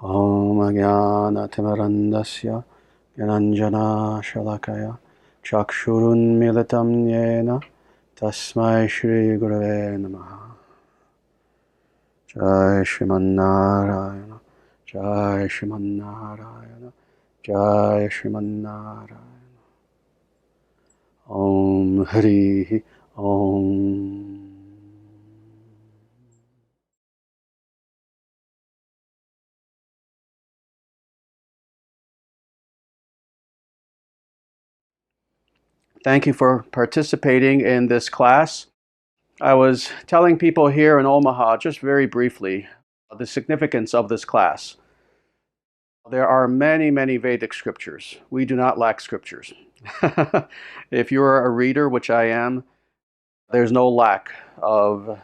Om Ajnana-timirandasya Gyananjana Shalakaya Chakshurun Militam Yena Tasmai Shri Gurave Namaha. Jai Shriman Narayana, Jai Shriman Narayana, Jai Shriman Narayana. Om Hari Om. Thank you for participating in this class. I was telling people here in Omaha, just very briefly, the significance of this class. There are many, many Vedic scriptures. We do not lack scriptures. If you're a reader, which I am, there's no lack of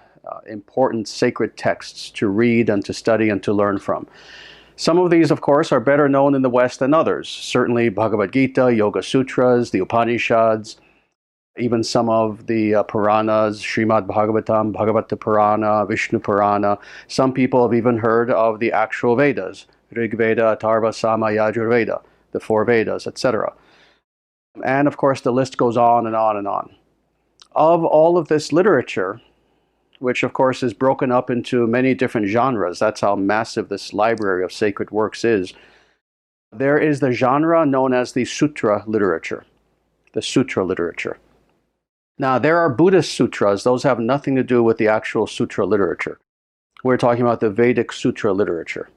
important sacred texts to read and to study and to learn from. Some of these, of course, are better known in the West than others. Certainly Bhagavad Gita, Yoga Sutras, the Upanishads, even some of the Puranas, Srimad Bhagavatam, Bhagavata Purana, Vishnu Purana. Some people have even heard of the actual Vedas, Rig Veda, Atharva, Sama, Yajurveda, the four Vedas, etc. And of course, the list goes on and on and on. Of all of this literature, which of course is broken up into many different genres, that's how massive this library of sacred works is, there is the genre known as the Sutra Literature. The Sutra Literature. Now, there are Buddhist sutras. Those have nothing to do with the actual sutra literature. We're talking about the Vedic sutra literature.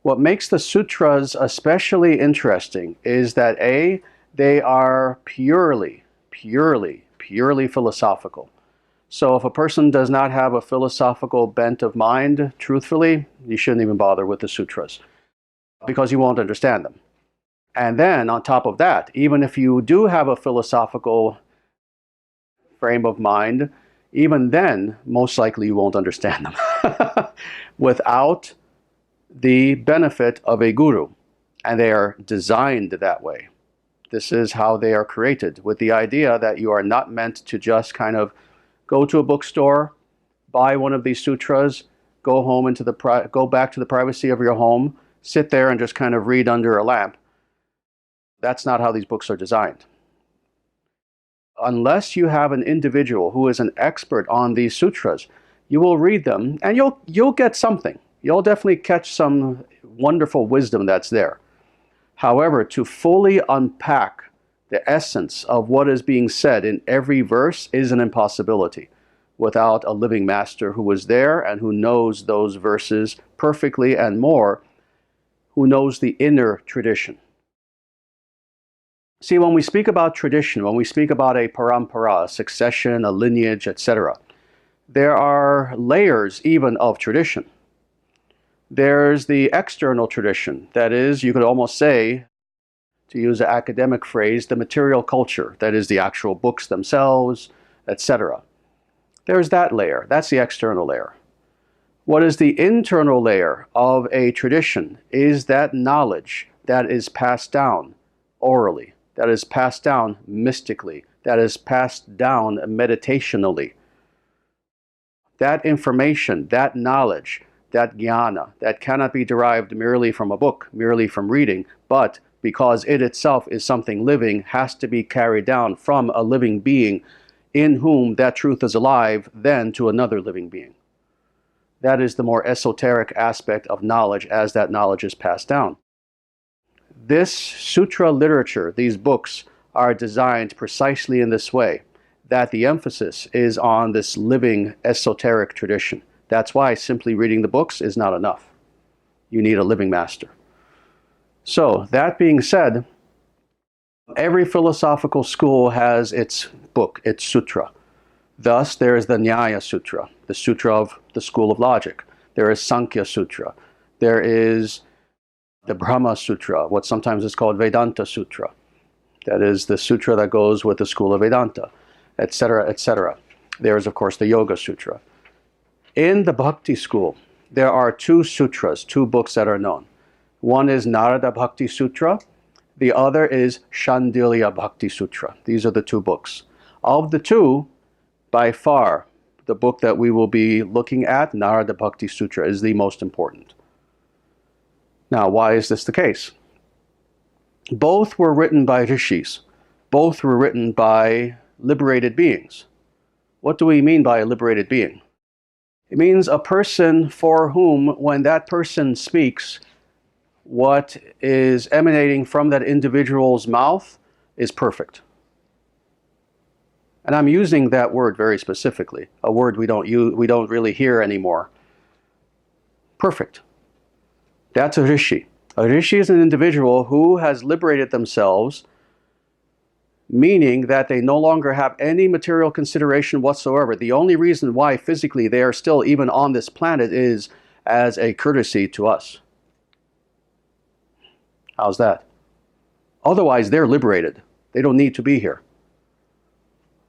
What makes the sutras especially interesting is that A, they are purely philosophical. So if a person does not have a philosophical bent of mind, truthfully, you shouldn't even bother with the sutras because you won't understand them. And then on top of that, even if you do have a philosophical frame of mind, even then, most likely you won't understand them without the benefit of a guru. And they are designed that way. This is how they are created, with the idea that you are not meant to just kind of go to a bookstore, buy one of these sutras, go back to the privacy of your home, sit there and just kind of read under a lamp. That's not how these books are designed. Unless you have an individual who is an expert on these sutras, you will read them and you'll get something. You'll definitely catch some wonderful wisdom that's there. However, to fully unpack the essence of what is being said in every verse is an impossibility without a living master who was there and who knows those verses perfectly, and more, who knows the inner tradition. See, when we speak about tradition, when we speak about a parampara, a succession, a lineage, etc., there are layers even of tradition. There's the external tradition, that is, you could almost say, to use an academic phrase, the material culture, that is the actual books themselves, etc. There's that layer, that's the external layer. What is the internal layer of a tradition is that knowledge that is passed down orally, that is passed down mystically, that is passed down meditationally. That information, that knowledge, that jnana, that cannot be derived merely from a book, merely from reading, but because it itself is something living, has to be carried down from a living being in whom that truth is alive, then to another living being. That is the more esoteric aspect of knowledge as that knowledge is passed down. This sutra literature, these books, are designed precisely in this way, that the emphasis is on this living esoteric tradition. That's why simply reading the books is not enough. You need a living master. So, that being said, every philosophical school has its book, its sutra. Thus, there is the Nyaya Sutra, the sutra of the school of logic. There is Sankhya Sutra. There is the Brahma Sutra, what sometimes is called Vedanta Sutra. That is the sutra that goes with the school of Vedanta, etc., etc. There is, of course, the Yoga Sutra. In the Bhakti school, there are two sutras, two books that are known. One is Narada Bhakti Sutra. The other is Shandilya Bhakti Sutra. These are the two books. Of the two, by far, the book that we will be looking at, Narada Bhakti Sutra, is the most important. Now, why is this the case? Both were written by rishis. Both were written by liberated beings. What do we mean by a liberated being? It means a person for whom, when that person speaks, what is emanating from that individual's mouth is perfect. And I'm using that word very specifically, a word we don't really hear anymore. Perfect. That's a rishi. A rishi is an individual who has liberated themselves, meaning that they no longer have any material consideration whatsoever. The only reason why physically they are still even on this planet is as a courtesy to us. How's that? Otherwise, they're liberated. They don't need to be here.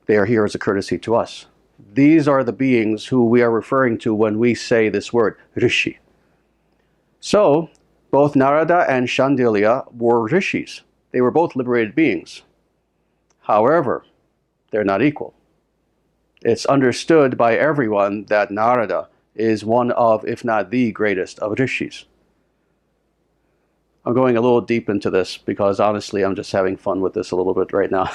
They are here as a courtesy to us. These are the beings who we are referring to when we say this word, rishi. So, both Narada and Shandilya were rishis. They were both liberated beings. However, they're not equal. It's understood by everyone that Narada is one of, if not the greatest of rishis. I'm going a little deep into this because honestly, I'm just having fun with this a little bit right now.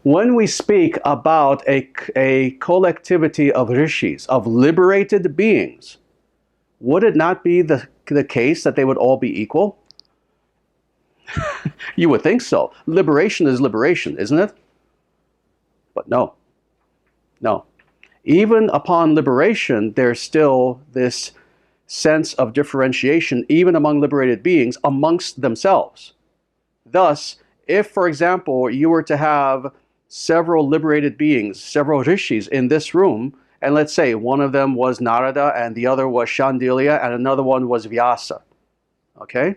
When we speak about a collectivity of rishis, of liberated beings, would it not be the case that they would all be equal? You would think so. Liberation is liberation, isn't it? But no. No. Even upon liberation, there's still this sense of differentiation, even among liberated beings, amongst themselves. Thus, if, for example, you were to have several liberated beings, several rishis in this room, and let's say one of them was Narada, and the other was Shandilya, and another one was Vyasa. Okay?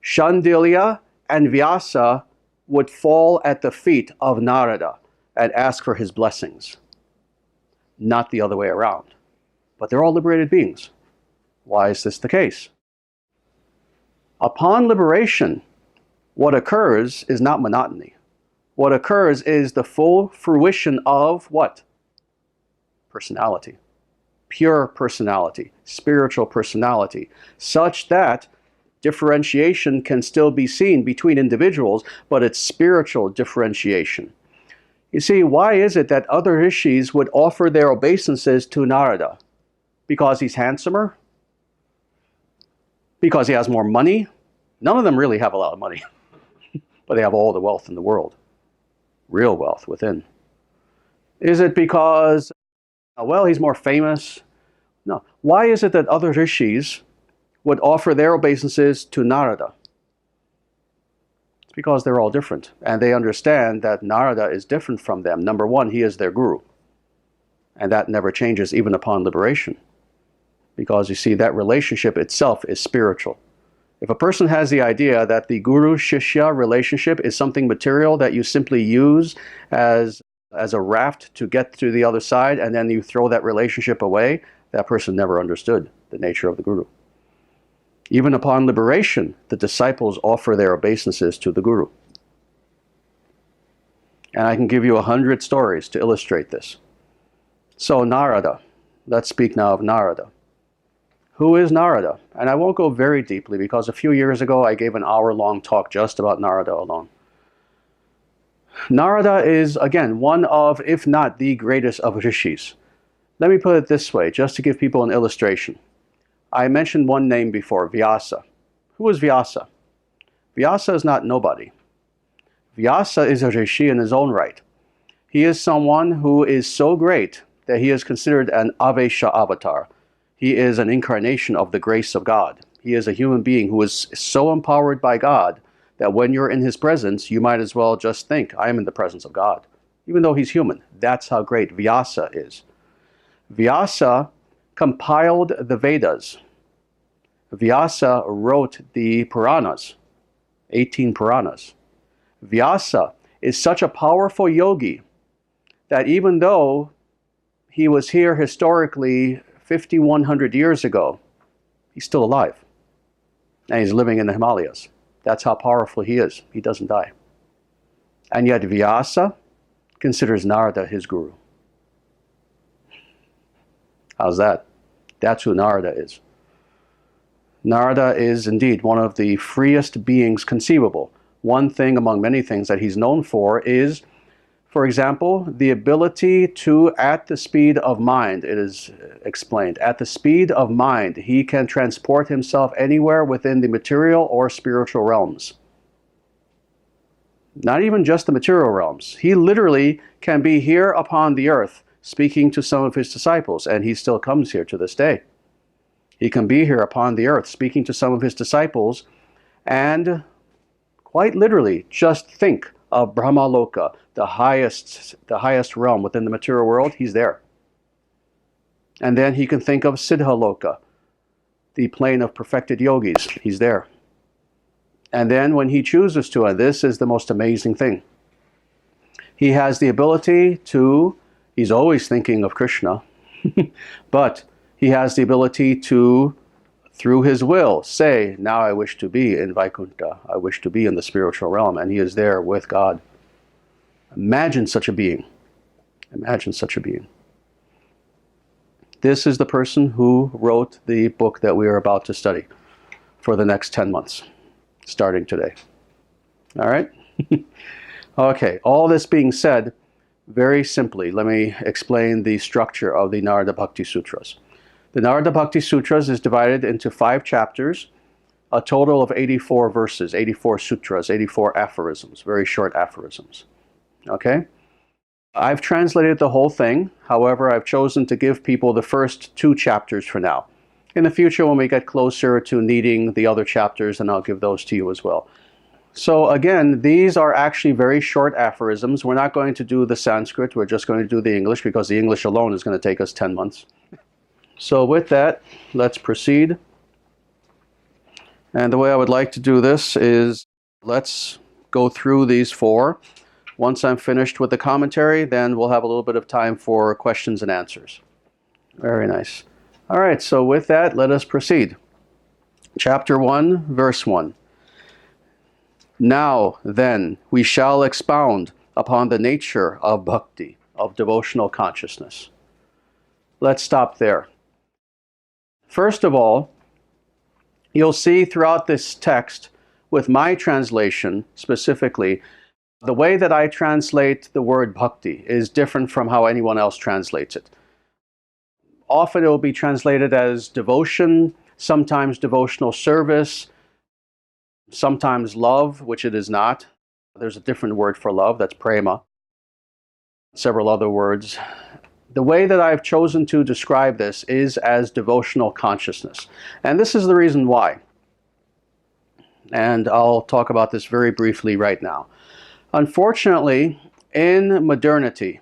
Shandilya and Vyasa would fall at the feet of Narada and ask for his blessings. Not the other way around. But they're all liberated beings. Why is this the case? Upon liberation, what occurs is not monotony. What occurs is the full fruition of what? Personality. Pure personality. Spiritual personality. Such that differentiation can still be seen between individuals, but it's spiritual differentiation. You see, why is it that other rishis would offer their obeisances to Narada? Because he's handsomer? Because he has more money? None of them really have a lot of money, but they have all the wealth in the world. Real wealth within. Is it because, well, he's more famous? No. Why is it that other rishis would offer their obeisances to Narada? It's because they're all different, and they understand that Narada is different from them. Number one, he is their guru, and that never changes even upon liberation, because you see, that relationship itself is spiritual. If a person has the idea that the guru-shishya relationship is something material that you simply use as a raft to get to the other side, and then you throw that relationship away, that person never understood the nature of the guru. Even upon liberation, the disciples offer their obeisances to the guru. And I can give you 100 stories to illustrate this. So Narada, let's speak now of Narada. Who is Narada? And I won't go very deeply because a few years ago I gave an hour-long talk just about Narada alone. Narada is, again, one of, if not the greatest of rishis. Let me put it this way, just to give people an illustration. I mentioned one name before, Vyasa. Who is Vyasa? Vyasa is not nobody. Vyasa is a rishi in his own right. He is someone who is so great that he is considered an Avesha avatar. He is an incarnation of the grace of God. He is a human being who is so empowered by God that when you're in his presence, you might as well just think, I am in the presence of God. Even though he's human. That's how great Vyasa is. Vyasa compiled the Vedas. Vyasa wrote the Puranas, 18 Puranas. Vyasa is such a powerful yogi that even though he was here historically 5,100 years ago, he's still alive. And he's living in the Himalayas. That's how powerful he is. He doesn't die. And yet Vyasa considers Narada his guru. How's that? That's who Narada is. Narada is indeed one of the freest beings conceivable. One thing among many things that he's known for is, for example, the ability to, at the speed of mind, it is explained, at the speed of mind, he can transport himself anywhere within the material or spiritual realms. Not even just the material realms. He literally can be here upon the earth speaking to some of his disciples, and he still comes here to this day. He can be here upon the earth speaking to some of his disciples, and quite literally just think of Brahmaloka, the highest realm within the material world. He's there. And then he can think of Siddhaloka, the plane of perfected yogis. He's there. And then when he chooses to, and this is the most amazing thing, he has the ability to, he's always thinking of Krishna, but he has the ability to, through his will, say, now I wish to be in Vaikuntha, I wish to be in the spiritual realm, and he is there with God. Imagine such a being. Imagine such a being. This is the person who wrote the book that we are about to study for the next 10 months, starting today. All right? Okay, all this being said, very simply, let me explain the structure of the Narada Bhakti Sutras. The Narada Bhakti Sutras is divided into 5 chapters, a total of 84 verses, 84 sutras, 84 aphorisms, very short aphorisms. Okay? I've translated the whole thing. However, I've chosen to give people the first 2 chapters for now. In the future, when we get closer to needing the other chapters, then I'll give those to you as well. So again, these are actually very short aphorisms. We're not going to do the Sanskrit. We're just going to do the English, because the English alone is going to take us 10 months. So with that, let's proceed. And the way I would like to do this is, let's go through these 4. Once I'm finished with the commentary, then we'll have a little bit of time for questions and answers. Very nice. All right, so with that, let us proceed. Chapter 1, verse 1. Now, then, we shall expound upon the nature of bhakti, of devotional consciousness. Let's stop there. First of all, you'll see throughout this text, with my translation specifically, the way that I translate the word bhakti is different from how anyone else translates it. Often it will be translated as devotion, sometimes devotional service, sometimes love, which it is not. There's a different word for love, that's prema. Several other words. The way that I've chosen to describe this is as devotional consciousness. And this is the reason why. And I'll talk about this very briefly right now. Unfortunately, in modernity,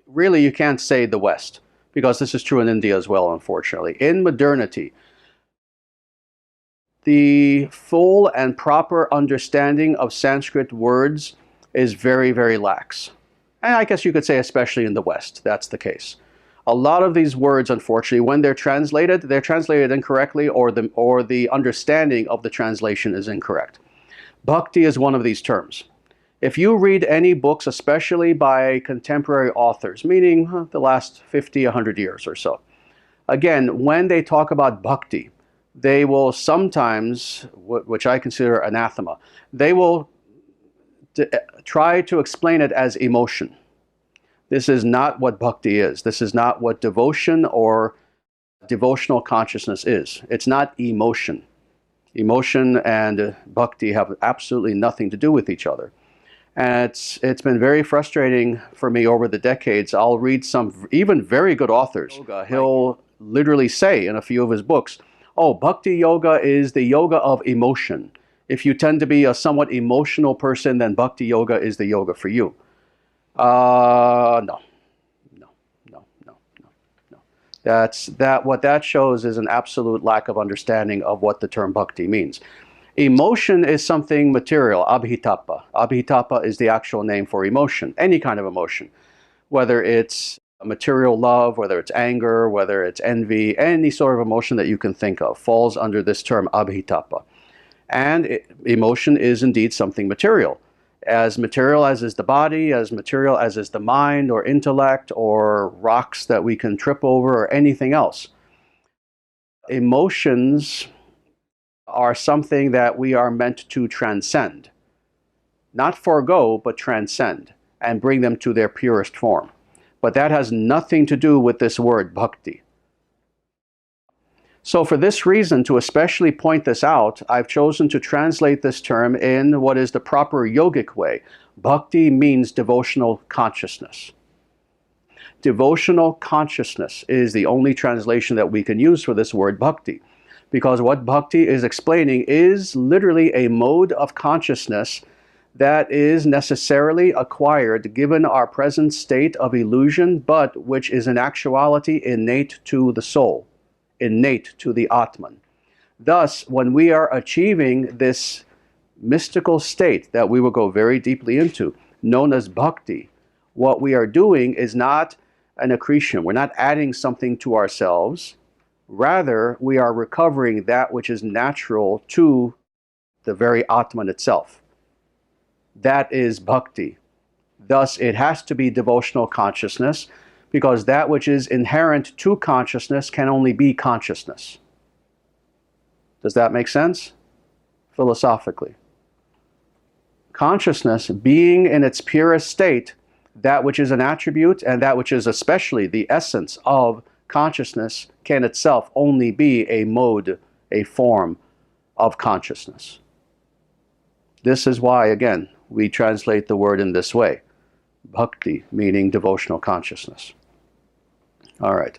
really you can't say the West, because this is true in India as well, unfortunately. In modernity, the full and proper understanding of Sanskrit words is very, very lax. And I guess you could say especially in the West, that's the case. A lot of these words, unfortunately, when they're translated incorrectly, or the understanding of the translation is incorrect. Bhakti is one of these terms. If you read any books, especially by contemporary authors, meaning the last 50, 100 years or so, again, when they talk about bhakti, they will sometimes, which I consider anathema, they will try to explain it as emotion. This is not what bhakti is. This is not what devotion or devotional consciousness is. It's not emotion. Emotion and bhakti have absolutely nothing to do with each other. And it's been very frustrating for me over the decades. I'll read some even very good authors. He'll literally say in a few of his books, oh, bhakti yoga is the yoga of emotion. If you tend to be a somewhat emotional person, then bhakti yoga is the yoga for you. No. What that shows is an absolute lack of understanding of what the term bhakti means. Emotion is something material, abhitapa. Abhitapa is the actual name for emotion, any kind of emotion. Whether it's material love, whether it's anger, whether it's envy, any sort of emotion that you can think of falls under this term abhitapa. And emotion is indeed something material. As material as is the body, as material as is the mind or intellect or rocks that we can trip over or anything else. Emotions are something that we are meant to transcend. Not forego, but transcend and bring them to their purest form. But that has nothing to do with this word bhakti. So for this reason, to especially point this out, I've chosen to translate this term in what is the proper yogic way. Bhakti means devotional consciousness. Devotional consciousness is the only translation that we can use for this word bhakti. Because what bhakti is explaining is literally a mode of consciousness that is necessarily acquired given our present state of illusion, but which is in actuality innate to the soul, innate to the Atman. Thus, when we are achieving this mystical state that we will go very deeply into, known as bhakti, what we are doing is not an accretion. We're not adding something to ourselves. Rather, we are recovering that which is natural to the very Atman itself. That is bhakti. Thus, it has to be devotional consciousness, because that which is inherent to consciousness can only be consciousness. Does that make sense? Philosophically. Consciousness, being in its purest state, that which is an attribute and that which is especially the essence of consciousness, can itself only be a mode, a form of consciousness. This is why, again, we translate the word in this way. Bhakti, meaning devotional consciousness. All right,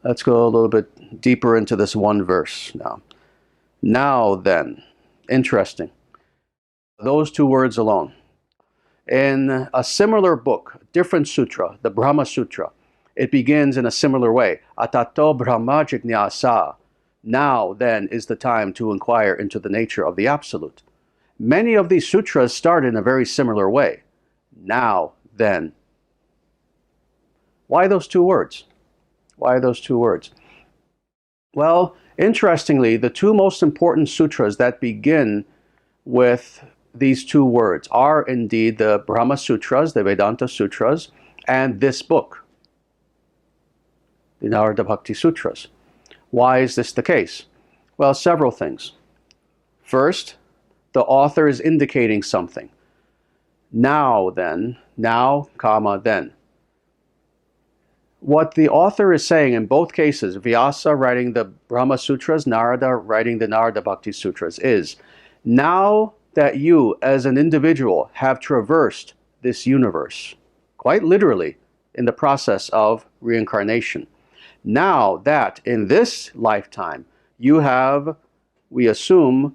let's go a little bit deeper into this one verse now. Now then, interesting. Those two words alone. In a similar book, different sutra, the Brahma Sutra, it begins in a similar way. Atato Brahma Jignasa. Now then is the time to inquire into the nature of the Absolute. Many of these sutras start in a very similar way. Now then. Why those two words? Why those two words? Well, interestingly, the two most important sutras that begin with these two words are indeed the Brahma Sutras, the Vedanta Sutras, and this book, the Narada Bhakti Sutras. Why is this the case? Well, several things. First, the author is indicating something. Now then, now, comma, then. What the author is saying in both cases, Vyasa writing the Brahma Sutras, Narada writing the Narada Bhakti Sutras, is now that you as an individual have traversed this universe, quite literally in the process of reincarnation. Now that in this lifetime you have, we assume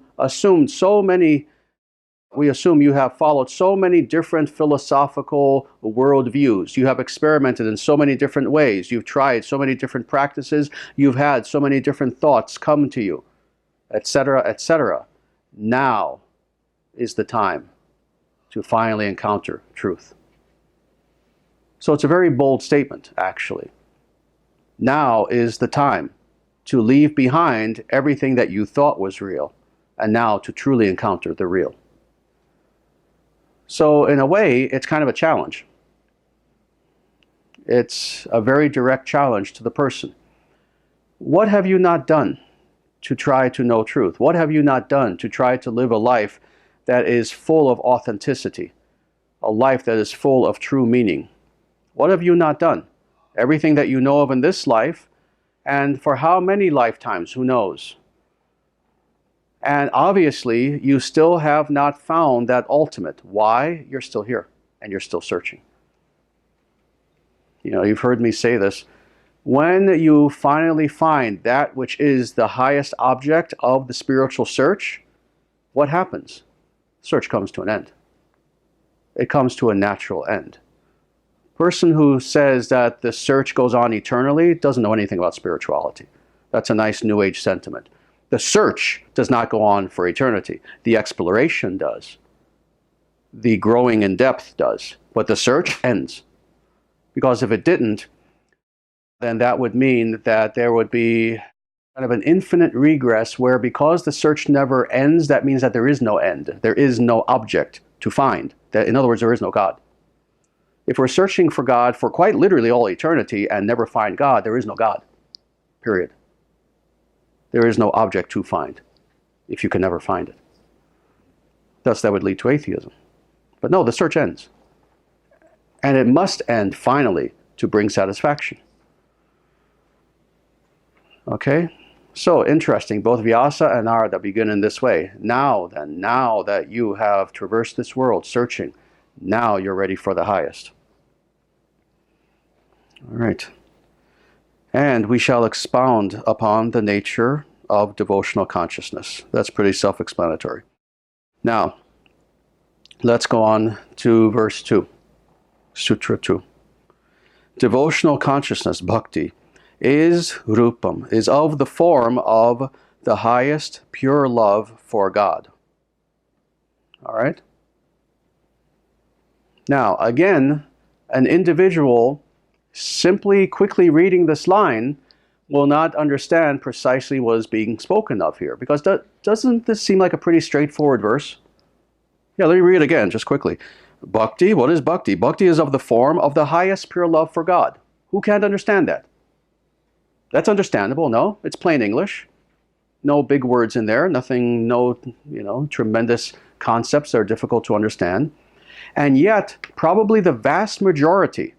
you have followed so many different philosophical worldviews. You have experimented in so many different ways. You've tried so many different practices. You've had so many different thoughts come to you, etc., etc. Now is the time to finally encounter truth. So it's a very bold statement, actually. Now is the time to leave behind everything that you thought was real, and now to truly encounter the real. So in a way, it's kind of a challenge. It's a very direct challenge to the person. What have you not done to try to know truth? What have you not done to try to live a life that is full of authenticity, a life that is full of true meaning? What have you not done? Everything that you know of in this life, and for how many lifetimes, who knows? And obviously, you still have not found that ultimate. Why? You're still here, and you're still searching. You know, you've heard me say this. When you finally find that which is the highest object of the spiritual search, what happens? Search comes to an end. It comes to a natural end. Person who says that the search goes on eternally doesn't know anything about spirituality. That's a nice New Age sentiment. The search does not go on for eternity. The exploration does. The growing in depth does. But the search ends. Because if it didn't, then that would mean that there would be kind of an infinite regress where, because the search never ends, that means that there is no end. There is no object to find. That, in other words, there is no God. If we're searching for God for quite literally all eternity and never find God, there is no God. Period. There is no object to find. if you can never find it. Thus, that would lead to atheism. But no, the search ends. And it must end, finally, to bring satisfaction. Okay? So, interesting. Both Vyasa and Narada begin in this way. Now, then, now that you have traversed this world searching, now you're ready for the highest. All right. And we shall expound upon the nature of devotional consciousness. That's pretty self-explanatory. Now, let's go on to verse 2, Sutra 2. Devotional consciousness, bhakti, is rupam, is of the form of the highest pure love for God. All right? Now, again, an individual simply quickly reading this line will not understand precisely what is being spoken of here. Because doesn't this seem like a pretty straightforward verse? Yeah, let me read it again, just quickly. Bhakti, what is bhakti? Bhakti is of the form of the highest pure love for God. Who can't understand that? That's understandable, no? It's plain English. No big words in there, nothing, no, tremendous concepts that are difficult to understand. And yet, probably the vast majority,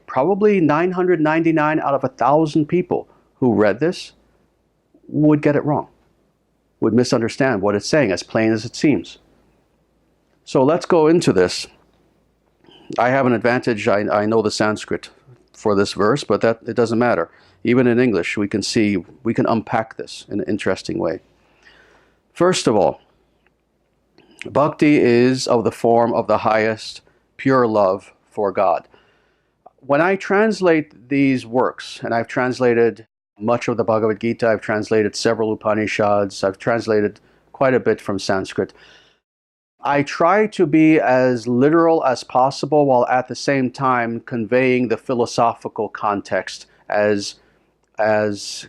probably 999 out of 1,000 people who read this would get it wrong, would misunderstand what it's saying, as plain as it seems. So let's go into this. I have an advantage. I know the Sanskrit for this verse, but that it doesn't matter. Even in English, we can unpack this in an interesting way. First of all, bhakti is of the form of the highest pure love for God. When I translate these works, and I've translated much of the Bhagavad Gita, I've translated several Upanishads, I've translated quite a bit from Sanskrit, I try to be as literal as possible while at the same time conveying the philosophical context as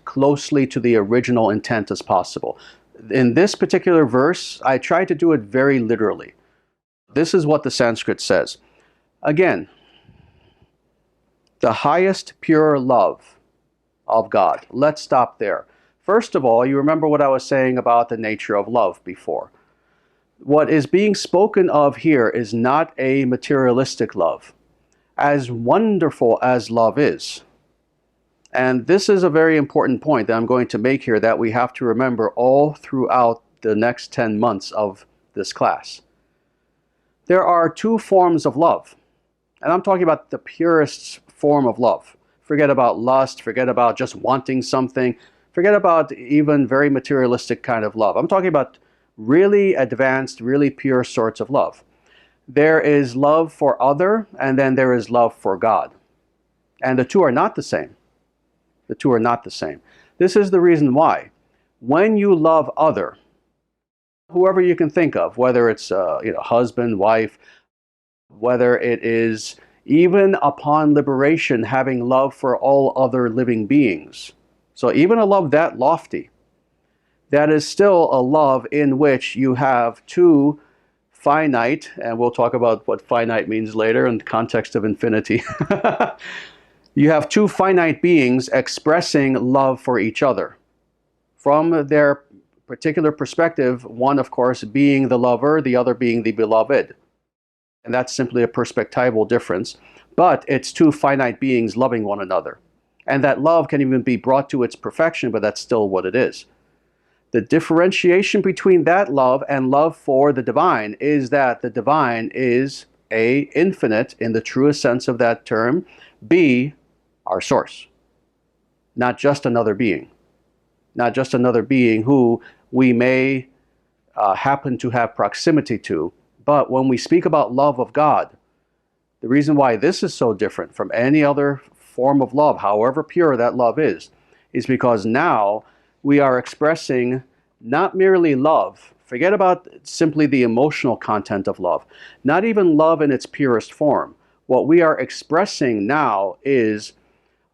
closely to the original intent as possible. In this particular verse, I try to do it very literally. This is what the Sanskrit says. Again, the highest pure love of God. Let's stop there. First of all, you remember what I was saying about the nature of love before. What is being spoken of here is not a materialistic love, as wonderful as love is. And this is a very important point that I'm going to make here that we have to remember all throughout the next 10 months of this class. There are two forms of love, and I'm talking about the purest form of love. Forget about lust, forget about just wanting something, forget about even very materialistic kind of love. I'm talking about really advanced, really pure sorts of love. There is love for other, and then there is love for God. And the two are not the same. The two are not the same. This is the reason why. When you love other, whoever you can think of, whether it's husband, wife, whether it is even upon liberation having love for all other living beings. So even a love that lofty, that is still a love in which you have two finite, and we'll talk about what finite means later in the context of infinity. You have two finite beings expressing love for each other. From their particular perspective, one, of course, being the lover, the other being the beloved. And that's simply a perspectival difference. But it's two finite beings loving one another. And that love can even be brought to its perfection, but that's still what it is. The differentiation between that love and love for the divine is that the divine is A, infinite in the truest sense of that term, B, our source. Not just another being. Not just another being who we may happen to have proximity to. But when we speak about love of God, the reason why this is so different from any other form of love, however pure that love is because now we are expressing not merely love. Forget about simply the emotional content of love. Not even love in its purest form. What we are expressing now is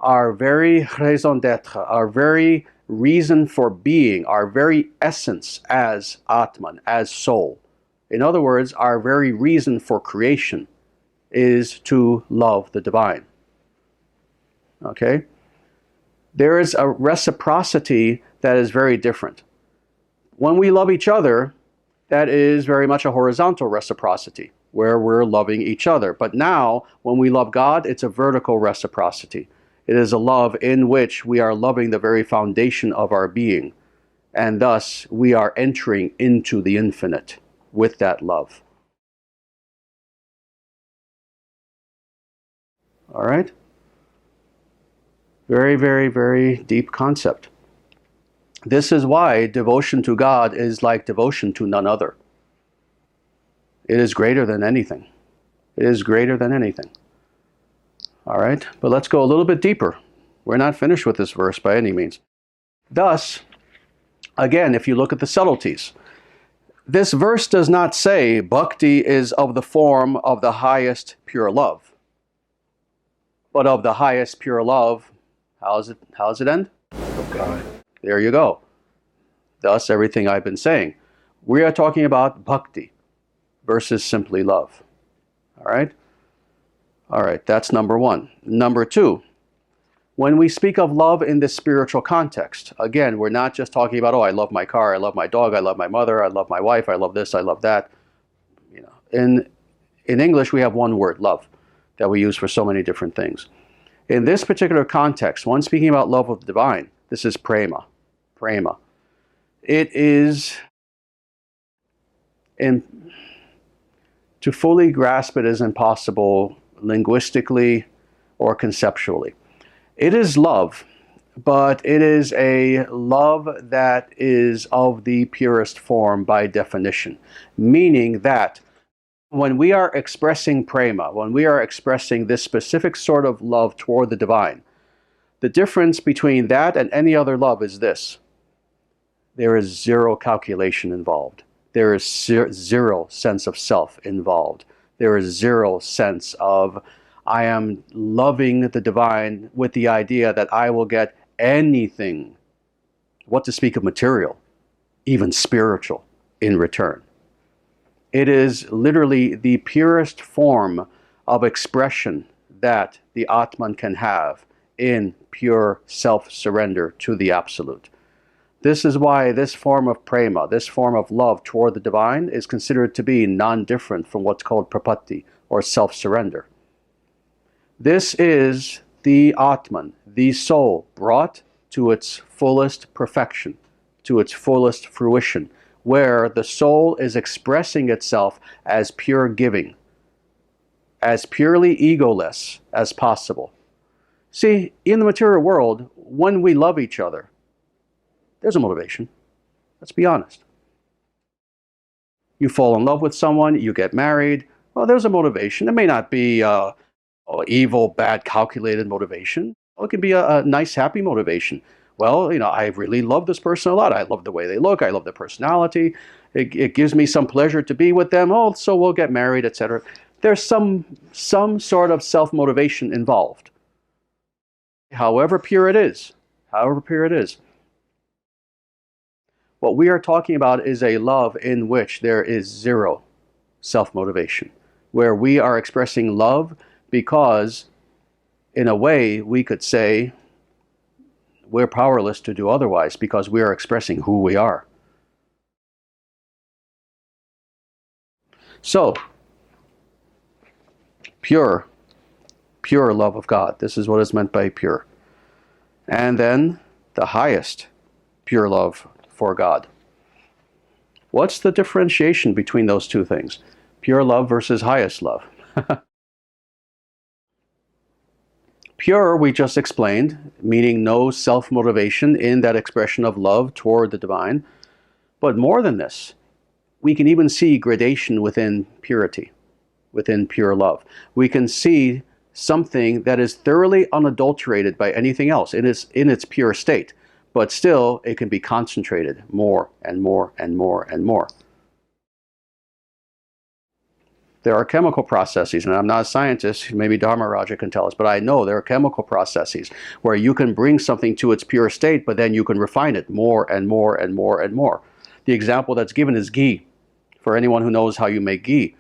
our very raison d'être, our very reason for being, our very essence as Atman, as soul. In other words, our very reason for creation is to love the divine. Okay? There is a reciprocity that is very different. When we love each other, that is very much a horizontal reciprocity, where we're loving each other. But now, when we love God, it's a vertical reciprocity. It is a love in which we are loving the very foundation of our being, and thus we are entering into the infinite with that love. All right? Very, very, very deep concept. This is why devotion to God is like devotion to none other. It is greater than anything. It is greater than anything. All right? But let's go a little bit deeper. We're not finished with this verse by any means. Thus, again, if you look at the subtleties, this verse does not say bhakti is of the form of the highest pure love. But of the highest pure love, how does it end? Of God. There you go. Thus, everything I've been saying. We are talking about bhakti versus simply love. All right? All right, that's number one. Number two, when we speak of love in this spiritual context, again, we're not just talking about, oh, I love my car, I love my dog, I love my mother, I love my wife, I love this, I love that. You know, in English, we have one word, love, that we use for so many different things. In this particular context, when speaking about love of the divine, this is prema. Prema. It is, to fully grasp it is impossible linguistically or conceptually. It is love, but it is a love that is of the purest form by definition, meaning that when we are expressing prema, when we are expressing this specific sort of love toward the divine, the difference between that and any other love is this. There is zero calculation involved. There is zero sense of self involved. There is zero sense of, I am loving the divine with the idea that I will get anything, what to speak of material, even spiritual, in return. It is literally the purest form of expression that the Atman can have in pure self-surrender to the Absolute. This is why this form of prema, this form of love toward the divine, is considered to be non-different from what's called prapatti, or self-surrender. This is the Atman, the soul, brought to its fullest perfection, to its fullest fruition, where the soul is expressing itself as pure giving, as purely egoless as possible. See, in the material world, when we love each other, there's a motivation. Let's be honest. You fall in love with someone, you get married, well, there's a motivation. It may not be evil, bad, calculated motivation. It can be a nice, happy motivation. Well, you know, I really love this person a lot. I love the way they look. I love their personality. It gives me some pleasure to be with them. Oh, so we'll get married, etc. There's some sort of self-motivation involved. However pure it is. However pure it is. What we are talking about is a love in which there is zero self-motivation, where we are expressing love because, in a way, we could say we're powerless to do otherwise because we are expressing who we are. So, pure love of God. This is what is meant by pure. And then the highest pure love for God. What's the differentiation between those two things? Pure love versus highest love. Pure, we just explained, meaning no self-motivation in that expression of love toward the divine. But more than this, we can even see gradation within purity, within pure love. We can see something that is thoroughly unadulterated by anything else. It is in its pure state, but still it can be concentrated more and more and more and more. There are chemical processes, and I'm not a scientist, maybe Dharma Raja can tell us, but I know there are chemical processes where you can bring something to its pure state, but then you can refine it more and more and more and more. The example that's given is ghee. For anyone who knows how you make ghee,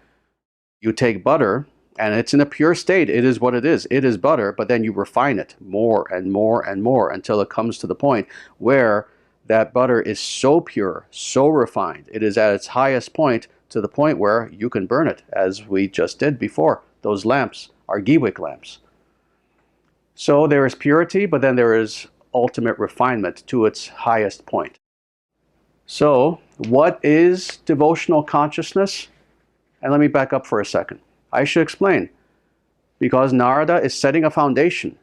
you take butter, and it's in a pure state. It is what it is. It is butter, but then you refine it more and more and more until it comes to the point where That butter is so pure, so refined. It is at its highest point, to the point where you can burn it, as we just did before. Those lamps are ghee wick lamps. So there is purity, but then there is ultimate refinement to its highest point. So what is devotional consciousness? And let me back up for a second. I should explain. Because Narada is setting a foundation.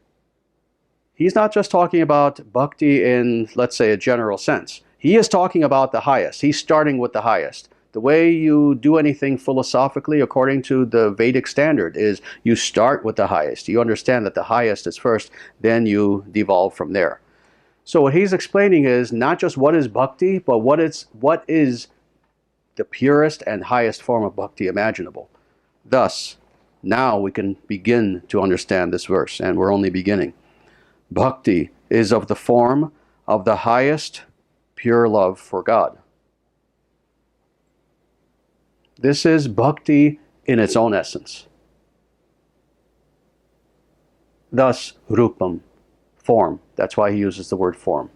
He's not just talking about bhakti in, let's say, a general sense. He is talking about the highest. He's starting with the highest. The way you do anything philosophically according to the Vedic standard is you start with the highest. You understand that the highest is first, then you devolve from there. So what he's explaining is not just what is bhakti, but what is the purest and highest form of bhakti imaginable. Thus, now we can begin to understand this verse, and we're only beginning. Bhakti is of the form of the highest pure love for God. This is bhakti in its own essence. Thus, rupam, form. That's why he uses the word form.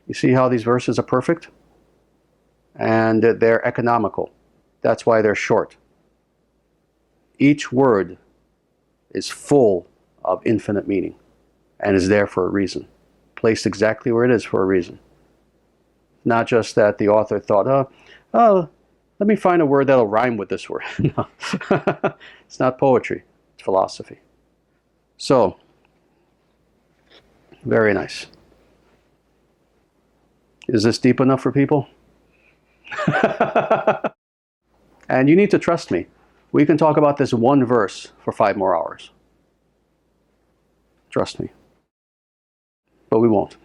You see how these verses are perfect? And they're economical. That's why they're short. Each word is full of infinite meaning and is there for a reason. Placed exactly where it is for a reason. Not just that the author thought, oh, let me find a word that'll rhyme with this word. No. It's not poetry, it's philosophy. So, very nice. Is this deep enough for people? And you need to trust me. We can talk about this one verse for 5 more hours. Trust me. But we won't.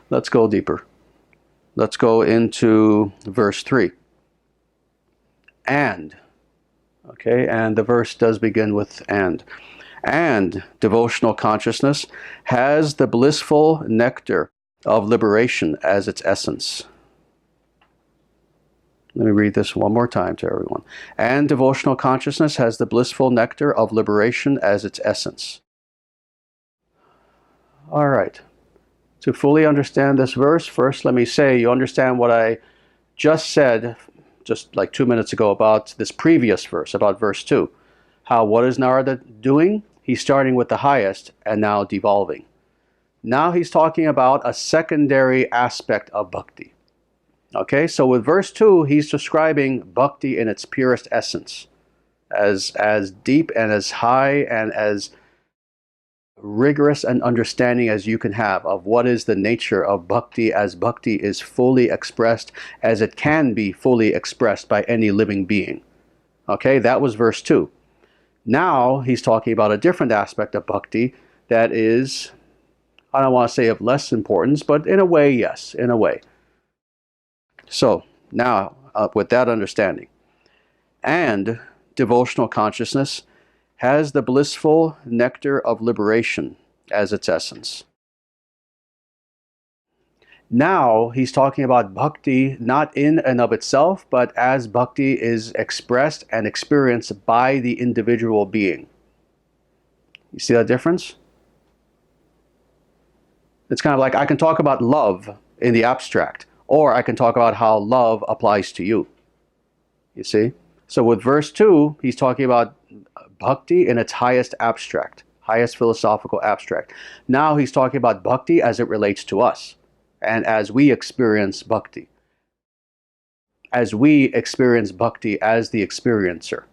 Let's go deeper. Let's go into verse 3. And. Okay, and the verse does begin with and. And devotional consciousness has the blissful nectar of liberation as its essence. Let me read this one more time to everyone. And devotional consciousness has the blissful nectar of liberation as its essence. All right. To fully understand this verse, first let me say you understand what I just said just like 2 minutes ago about this previous verse, about verse 2. What is Narada doing? He's starting with the highest and now devolving. Now he's talking about a secondary aspect of bhakti. Okay, so with verse 2, he's describing bhakti in its purest essence, as deep and as high and as rigorous an understanding as you can have of what is the nature of bhakti, as bhakti is fully expressed as it can be fully expressed by any living being. Okay, that was verse 2. Now he's talking about a different aspect of bhakti that is, I don't want to say of less importance, but in a way, yes, in a way. So, now, with that understanding, and devotional consciousness has the blissful nectar of liberation as its essence. Now, he's talking about bhakti not in and of itself, but as bhakti is expressed and experienced by the individual being. You see that difference? It's kind of like I can talk about love in the abstract, or I can talk about how love applies to you. You see? So with verse 2, he's talking about bhakti in its highest abstract, highest philosophical abstract. Now he's talking about bhakti as it relates to us, and as we experience bhakti. As we experience bhakti as the experiencer.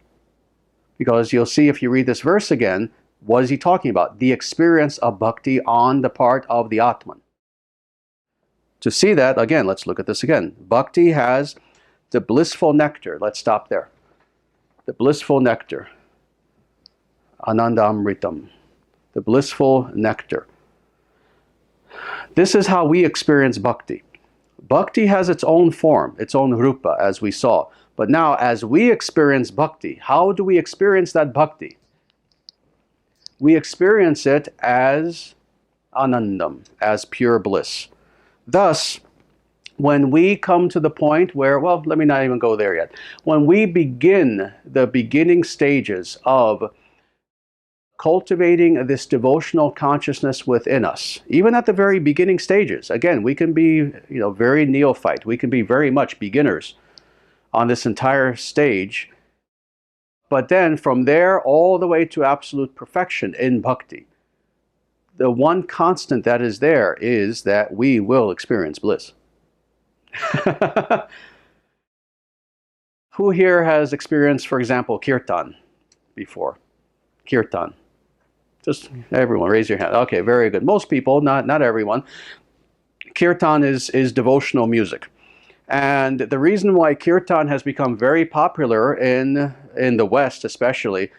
Because you'll see if you read this verse again, what is he talking about? The experience of bhakti on the part of the Atman. To see that, again, let's look at this again. Bhakti has the blissful nectar. Let's stop there. The blissful nectar. Anandamritam. The blissful nectar. This is how we experience bhakti. Bhakti has its own form, its own rupa, as we saw. But now, as we experience bhakti, how do we experience that bhakti? We experience it as anandam, as pure bliss. Thus, when we come to the point where, well, let me not even go there yet. When we begin the beginning stages of cultivating this devotional consciousness within us, even at the very beginning stages. Again, we can be, very neophyte. We can be very much beginners on this entire stage. But then from there all the way to absolute perfection in bhakti, the one constant that is there is that we will experience bliss. Who here has experienced, for example, kirtan before? Kirtan. Just everyone, raise your hand. Okay, very good. Most people, not everyone. Kirtan is devotional music. And the reason why kirtan has become very popular in the West especially,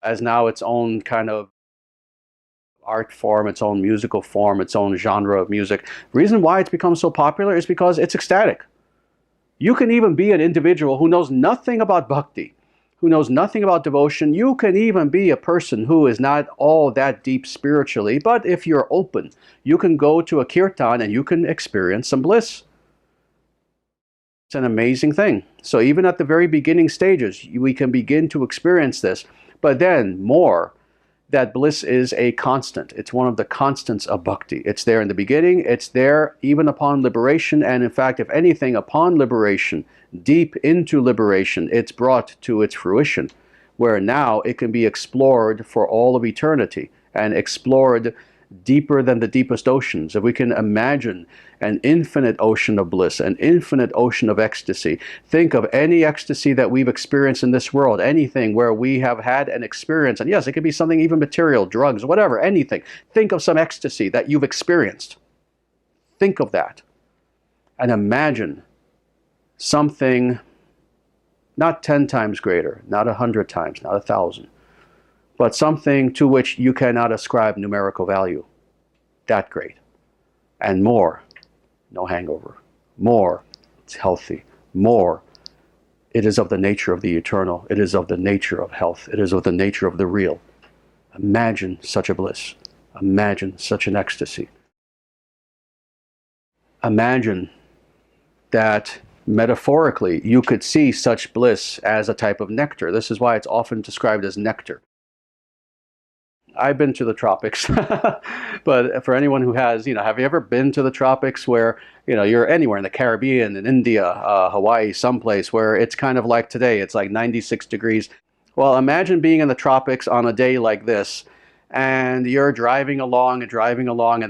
as now its own kind of art form, its own musical form, its own genre of music. The reason why it's become so popular is because it's ecstatic. You can even be an individual who knows nothing about bhakti, who knows nothing about devotion. You can even be a person who is not all that deep spiritually, but if you're open, you can go to a kirtan and you can experience some bliss. It's an amazing thing. So even at the very beginning stages, we can begin to experience this. But then more, that bliss is a constant. It's one of the constants of bhakti. It's there in the beginning. It's there even upon liberation. And in fact, if anything, upon liberation, deep into liberation, it's brought to its fruition, where now it can be explored for all of eternity and explored deeper than the deepest oceans. If we can imagine an infinite ocean of bliss, an infinite ocean of ecstasy, think of any ecstasy that we've experienced in this world, anything where we have had an experience, and yes, it could be something even material, drugs, whatever, anything. Think of some ecstasy that you've experienced. Think of that. And imagine something not 10 times greater, not 100 times, not 1,000, but something to which you cannot ascribe numerical value. That great. And more, no hangover. More, it's healthy. More, it is of the nature of the eternal. It is of the nature of health. It is of the nature of the real. Imagine such a bliss. Imagine such an ecstasy. Imagine that metaphorically you could see such bliss as a type of nectar. This is why it's often described as nectar. I've been to the tropics, but for anyone who has, have you ever been to the tropics where, you're anywhere in the Caribbean, in India, Hawaii, someplace where it's kind of like today, it's like 96 degrees. Well, imagine being in the tropics on a day like this, and you're driving along, and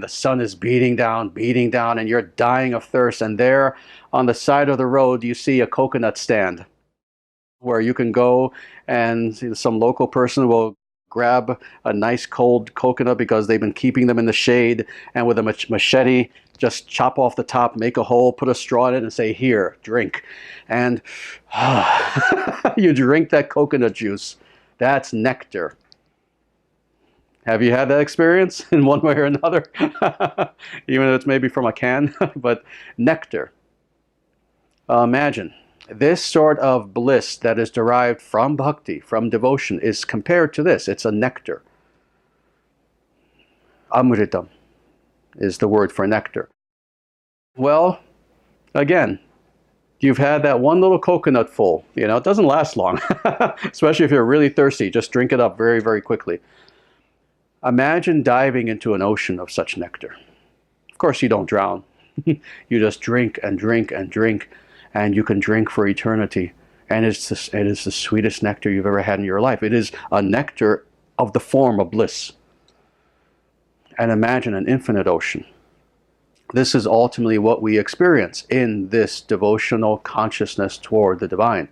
the sun is beating down, and you're dying of thirst, and there on the side of the road, you see a coconut stand where you can go and some local person will grab a nice cold coconut because they've been keeping them in the shade, and with a machete just chop off the top, make a hole, put a straw in it and say, here, drink. And you drink that coconut juice. That's nectar. Have you had that experience in one way or another? Even if it's maybe from a can, but nectar. Imagine. This sort of bliss that is derived from bhakti, from devotion, is compared to this. It's a nectar. Amritam is the word for nectar. Well, again, you've had that one little coconut full. It doesn't last long, especially if you're really thirsty. Just drink it up very, very quickly. Imagine diving into an ocean of such nectar. Of course, you don't drown. You just drink and drink and drink. And you can drink for eternity. And it is the sweetest nectar you've ever had in your life. It is a nectar of the form of bliss. And imagine an infinite ocean. This is ultimately what we experience in this devotional consciousness toward the divine.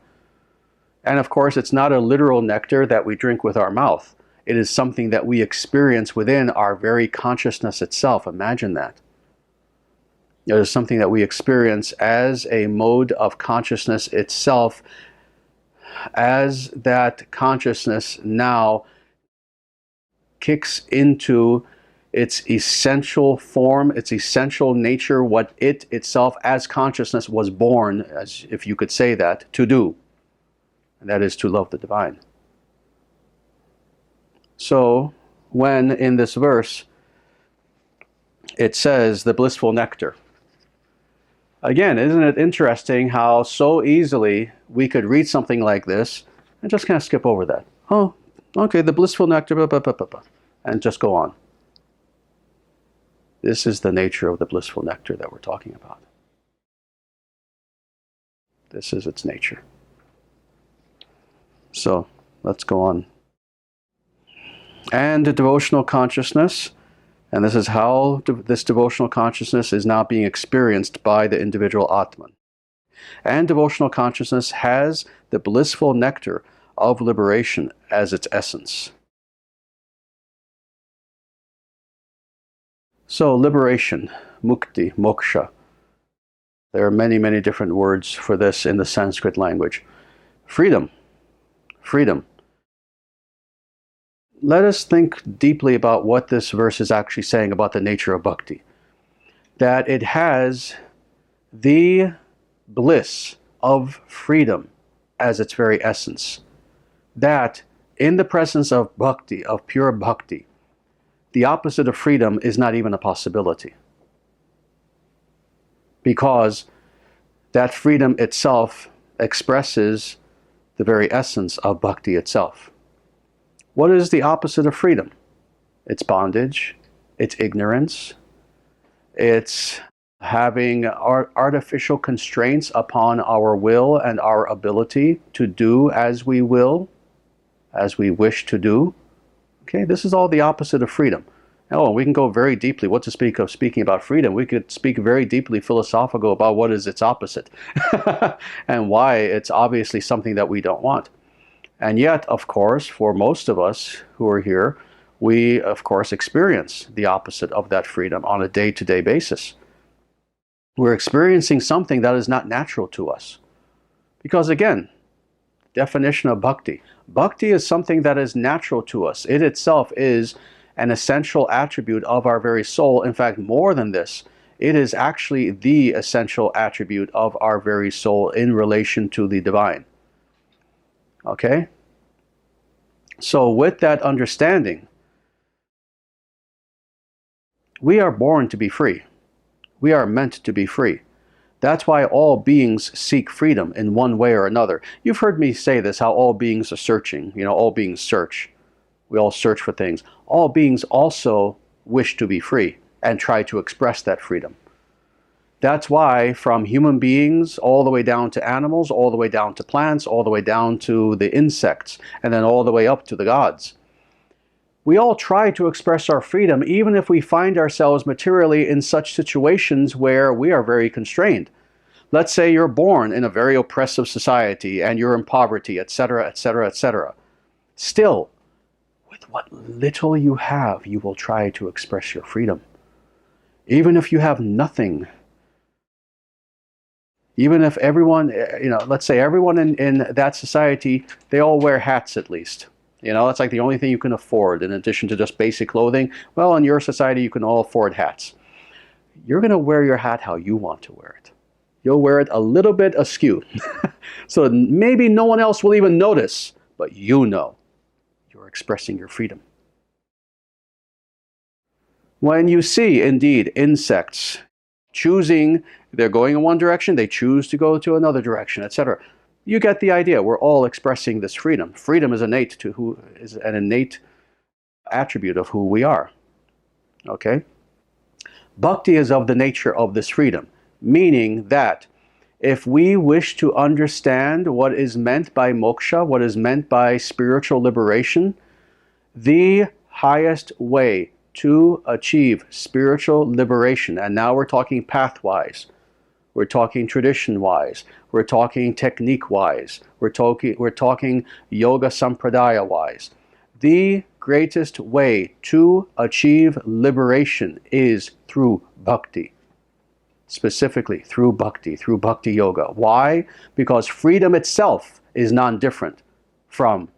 And of course, it's not a literal nectar that we drink with our mouth. It is something that we experience within our very consciousness itself. Imagine that. It is something that we experience as a mode of consciousness itself, as that consciousness now kicks into its essential form, its essential nature, what it itself as consciousness was born, as if you could say that, to do. And that is to love the divine. So, when in this verse it says the blissful nectar, again, isn't it interesting how so easily we could read something like this and just kind of skip over that? Oh, Okay, the blissful nectar, blah, blah, blah, blah, blah, and just go on. This is the nature of the blissful nectar that we're talking about. This is its nature. So, let's go on. And the devotional consciousness, and this is how this devotional consciousness is now being experienced by the individual Atman. And devotional consciousness has the blissful nectar of liberation as its essence. So liberation, mukti, moksha. There are many, many different words for this in the Sanskrit language. Freedom, freedom. Let us think deeply about what this verse is actually saying about the nature of bhakti. That it has the bliss of freedom as its very essence. That in the presence of bhakti, of pure bhakti, the opposite of freedom is not even a possibility. Because that freedom itself expresses the very essence of bhakti itself. What is the opposite of freedom? It's bondage, it's ignorance, it's having artificial constraints upon our will and our ability to do as we will, as we wish to do. Okay, this is all the opposite of freedom. Oh, we can go very deeply. What to speak of speaking about freedom? We could speak very deeply philosophical about what is its opposite and why it's obviously something that we don't want. And yet, of course, for most of us who are here, we, of course, experience the opposite of that freedom on a day-to-day basis. We're experiencing something that is not natural to us. Because again, definition of bhakti. Bhakti is something that is natural to us. It itself is an essential attribute of our very soul. In fact, more than this, it is actually the essential attribute of our very soul in relation to the divine. Okay? So with that understanding, we are born to be free. We are meant to be free. That's why all beings seek freedom in one way or another. You've heard me say this, how all beings are searching. You know, all beings search. We all search for things. All beings also wish to be free and try to express that freedom. That's why from human beings all the way down to animals, all the way down to plants, all the way down to the insects, and then all the way up to the gods, we all try to express our freedom, even if we find ourselves materially in such situations where we are very constrained. Let's say you're born in a very oppressive society and you're in poverty, etc., etc., etc. Still, with what little you have, you will try to express your freedom. Even if you have nothing. Even if everyone, let's say everyone in that society, they all wear hats at least. You know, that's like the only thing you can afford in addition to just basic clothing. Well, in your society, you can all afford hats. You're going to wear your hat how you want to wear it. You'll wear it a little bit askew. So maybe no one else will even notice, but you know you're expressing your freedom. When you see, indeed, insects choosing, they're going in one direction, they choose to go to another direction, etc. You get the idea. We're all expressing this freedom. Freedom is innate to who is an innate attribute of who we are. Okay? Bhakti is of the nature of this freedom, meaning that if we wish to understand what is meant by moksha, what is meant by spiritual liberation, the highest way to achieve spiritual liberation, and now we're talking pathwise, we're talking tradition-wise, we're talking technique-wise, we're talking yoga sampradaya-wise. The greatest way to achieve liberation is through bhakti. Specifically through bhakti yoga. Why? Because freedom itself is non-different from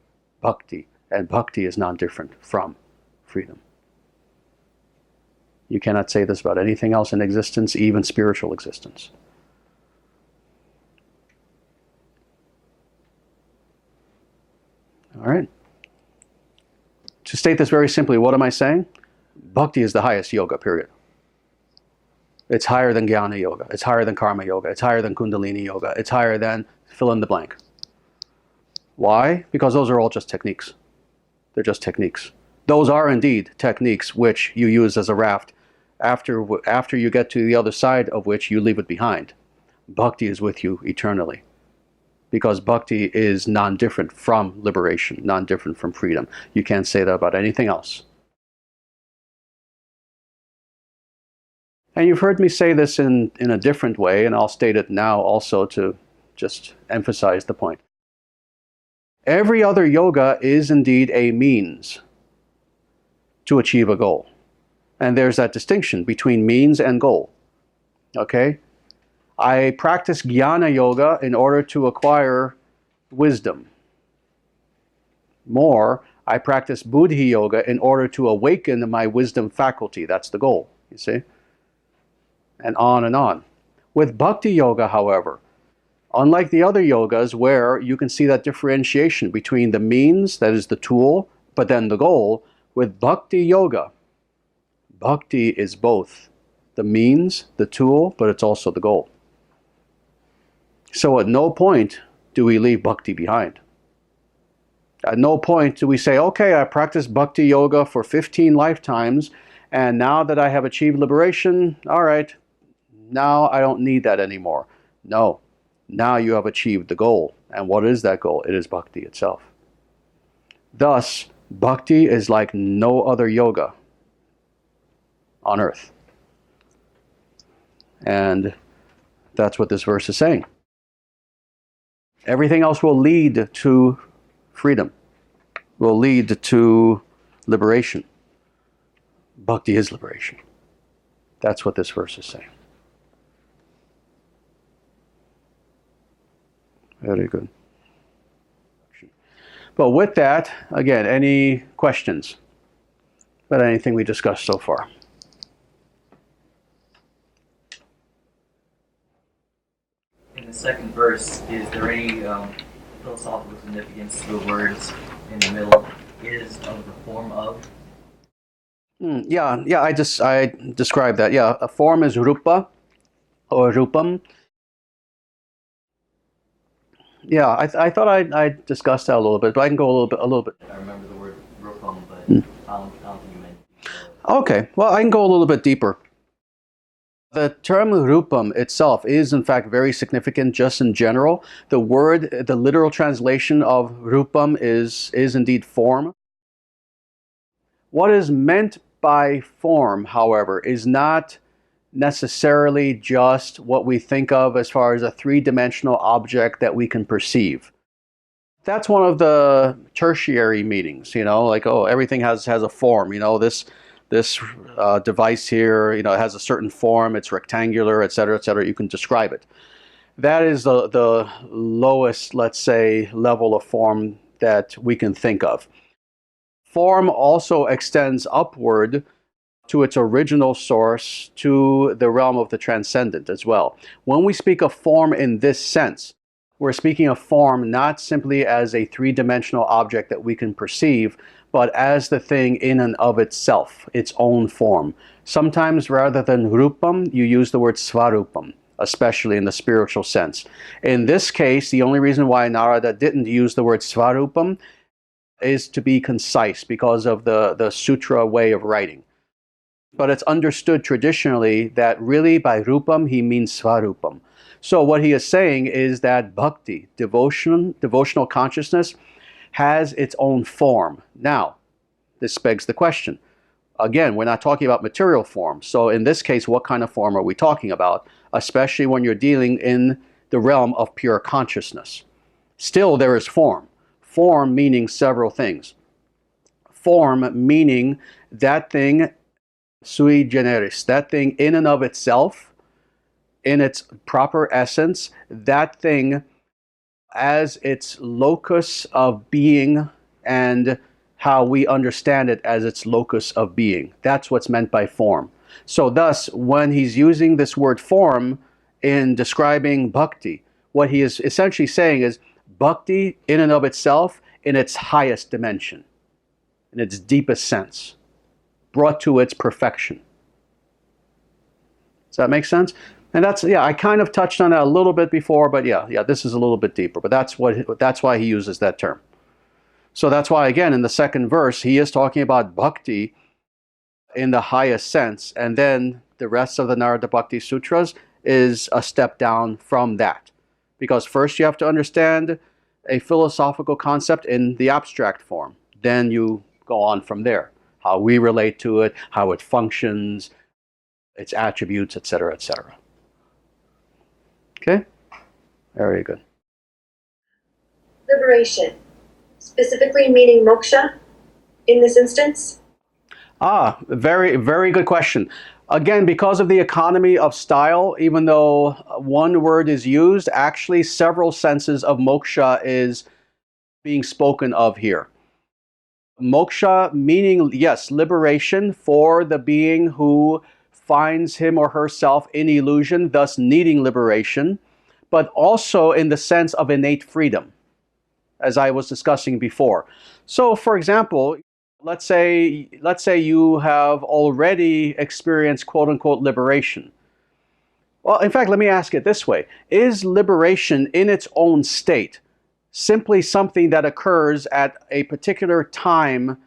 bhakti, and bhakti is non-different from freedom. You cannot say this about anything else in existence, even spiritual existence. All right. To state this very simply, what am I saying? Bhakti is the highest yoga, period. It's higher than Jnana Yoga. It's higher than Karma Yoga. It's higher than Kundalini Yoga. It's higher than fill in the blank. Why? Because those are all just techniques. They're just techniques. Those are indeed techniques which you use as a raft, after you get to the other side of which you leave it behind. Bhakti is with you eternally, because bhakti is non-different from liberation, non-different from freedom. You can't say that about anything else. And you've heard me say this in a different way, and I'll state it now also to just emphasize the point. Every other yoga is indeed a means to achieve a goal. And there's that distinction between means and goal. Okay? I practice jnana yoga in order to acquire wisdom. More, I practice buddhi yoga in order to awaken my wisdom faculty. That's the goal, you see? And on and on. With bhakti yoga, however, unlike the other yogas where you can see that differentiation between the means, that is the tool, but then the goal, with bhakti yoga, bhakti is both the means, the tool, but it's also the goal. So at no point do we leave bhakti behind. At no point do we say, okay, I practiced bhakti yoga for 15 lifetimes, and now that I have achieved liberation, all right, now I don't need that anymore. No, now you have achieved the goal. And what is that goal? It is bhakti itself. Thus, bhakti is like no other yoga on earth. And that's what this verse is saying. Everything else will lead to freedom, will lead to liberation. Bhakti is liberation. That's what this verse is saying. Very good. But with that, again, any questions about anything we discussed so far? In the second verse, is there any philosophical significance to the words in the middle? Is of the form of? Yeah, I described that. Yeah, a form is rupa or rupam. Yeah, I thought I discussed that a little bit, but I can go a little bit. I remember the word rupam, but I don't think you meant. Okay, well, I can go a little bit deeper. The term rupam itself is in fact very significant just in general. The literal translation of rupam is indeed form. What is meant by form, however, is not necessarily just what we think of as far as a three-dimensional object that we can perceive. That's one of the tertiary meanings, like, oh, everything has a form, this device here, it has a certain form, it's rectangular, etc., etc. You can describe it. That is the lowest, let's say, level of form that we can think of. Form also extends upward to its original source, to the realm of the transcendent as well. When we speak of form in this sense, we're speaking of form not simply as a three-dimensional object that we can perceive, but as the thing in and of itself, its own form. Sometimes rather than rupam, you use the word svarupam, especially in the spiritual sense. In this case, the only reason why Narada didn't use the word svarupam is to be concise because of the sutra way of writing. But it's understood traditionally that really by rupam he means svarupam. So what he is saying is that bhakti, devotional consciousness, has its own form. Now, this begs the question. Again, we're not talking about material form. So in this case, what kind of form are we talking about? Especially when you're dealing in the realm of pure consciousness. Still, there is form. Form meaning several things. Form meaning that thing sui generis, that thing in and of itself, in its proper essence, that thing as its locus of being and how we understand it as its locus of being. That's what's meant by form. So thus, when he's using this word form in describing bhakti, what he is essentially saying is bhakti in and of itself in its highest dimension, in its deepest sense, brought to its perfection. Does that make sense? And that's, I kind of touched on that a little bit before, but yeah, this is a little bit deeper. But that's why he uses that term. So that's why, again, in the second verse, he is talking about bhakti in the highest sense. And then the rest of the Narada Bhakti Sutras is a step down from that. Because first you have to understand a philosophical concept in the abstract form. Then you go on from there. How we relate to it, how it functions, its attributes, etc., etc. Okay? Very good. Liberation, specifically meaning moksha in this instance? Very, very good question. Again, because of the economy of style, even though one word is used, actually several senses of moksha is being spoken of here. Moksha meaning, yes, liberation for the being who finds him or herself in illusion, thus needing liberation, but also in the sense of innate freedom, as I was discussing before. So, for example, let's say you have already experienced quote-unquote liberation. Well, in fact, let me ask it this way. Is liberation in its own state simply something that occurs at a particular time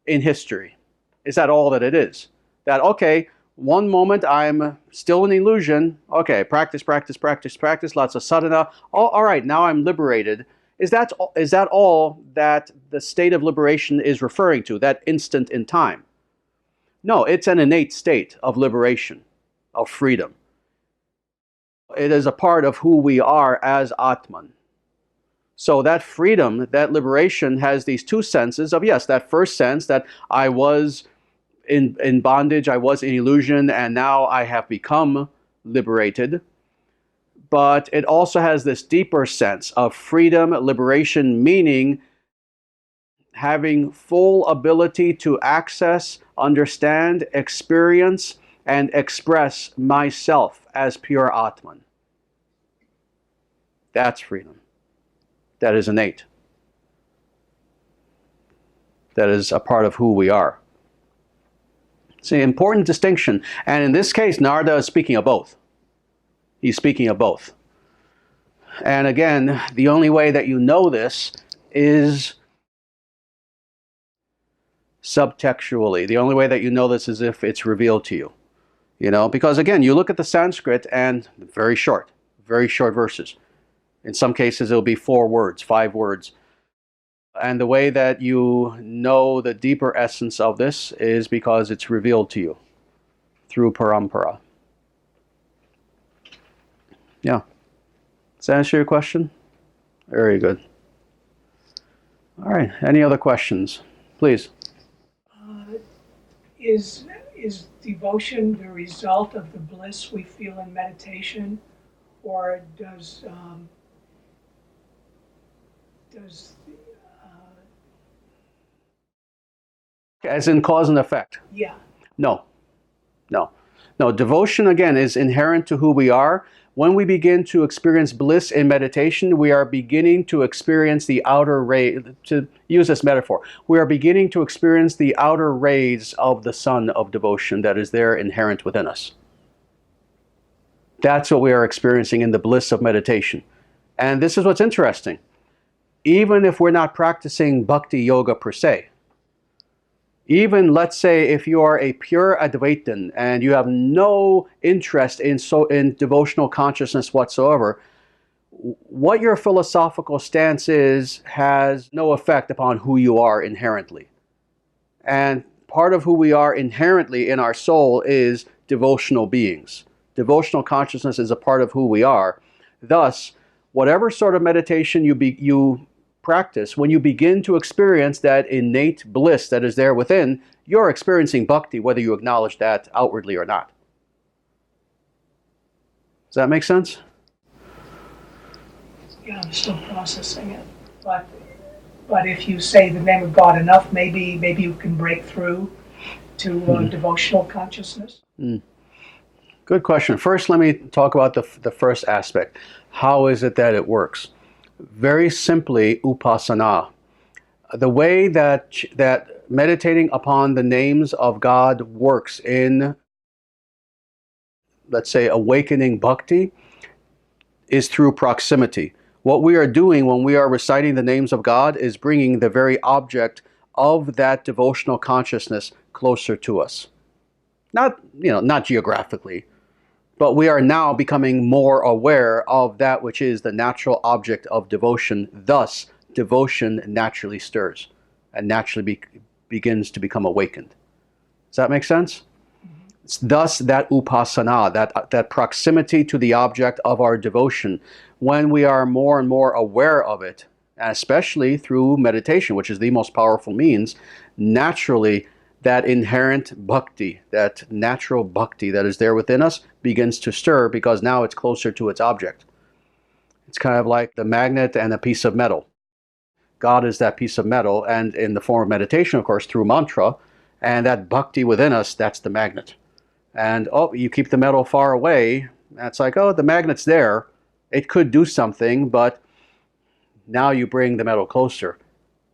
in history? Is that all that it is? That, okay, one moment I'm still in illusion, okay, practice, lots of sadhana, all right, now I'm liberated. Is that all that the state of liberation is referring to, that instant in time? No, it's an innate state of liberation, of freedom. It is a part of who we are as Atman. So that freedom, that liberation has these two senses of, yes, that first sense that I was in bondage, I was in illusion, and now I have become liberated. But it also has this deeper sense of freedom, liberation, meaning having full ability to access, understand, experience, and express myself as pure Atman. That's freedom. That is innate. That is a part of who we are. It's an important distinction. And in this case, Narada is speaking of both. He's speaking of both. And again, the only way that you know this is subtextually. The only way that you know this is if it's revealed to you. You know, because again, you look at the Sanskrit and very short verses. In some cases, it'll be 4 words, 5 words. And the way that you know the deeper essence of this is because it's revealed to you through parampara. Yeah. Does that answer your question? Very good. All right. Any other questions? Please. Is devotion the result of the bliss we feel in meditation, or does as in cause and effect? Yeah. No. Devotion, again, is inherent to who we are. When we begin to experience bliss in meditation, we are beginning to experience the outer ray, to use this metaphor, we are beginning to experience the outer rays of the sun of devotion that is there inherent within us. That's what we are experiencing in the bliss of meditation. And this is what's interesting. Even if we're not practicing bhakti yoga per se, even, let's say, if you are a pure Advaitin and you have no interest in devotional consciousness whatsoever, what your philosophical stance is has no effect upon who you are inherently. And part of who we are inherently in our soul is devotional beings. Devotional consciousness is a part of who we are. Thus, whatever sort of meditation you practice, when you begin to experience that innate bliss that is there within, you're experiencing bhakti, whether you acknowledge that outwardly or not. Does that make sense? Yeah, I'm still processing it. But if you say the name of God enough, maybe you can break through to devotional consciousness. Good question. First, let me talk about the first aspect. How is it that it works? Very simply, upasana. The way that meditating upon the names of God works in, let's say, awakening bhakti is through proximity. What we are doing when we are reciting the names of God is bringing the very object of that devotional consciousness closer to us. Not geographically, but we are now becoming more aware of that which is the natural object of devotion. Thus, devotion naturally stirs and naturally begins to become awakened. Does that make sense? It's thus that upasana, that proximity to the object of our devotion, when we are more and more aware of it, and especially through meditation, which is the most powerful means, naturally that inherent bhakti, that natural bhakti that is there within us begins to stir, because now it's closer to its object. It's kind of like the magnet and a piece of metal. God is that piece of metal, and in the form of meditation, of course, through mantra, and that bhakti within us, that's the magnet. And you keep the metal far away, and it's like, the magnet's there. It could do something, but now you bring the metal closer.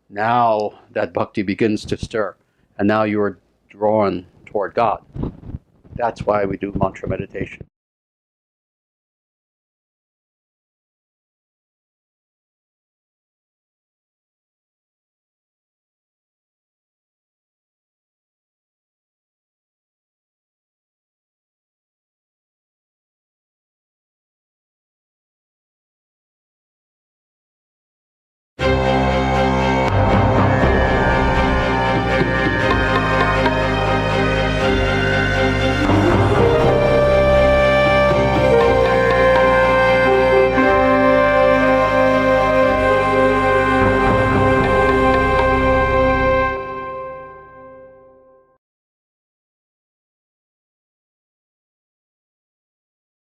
Now that bhakti begins to stir, and now you are drawn toward God. That's why we do mantra meditation.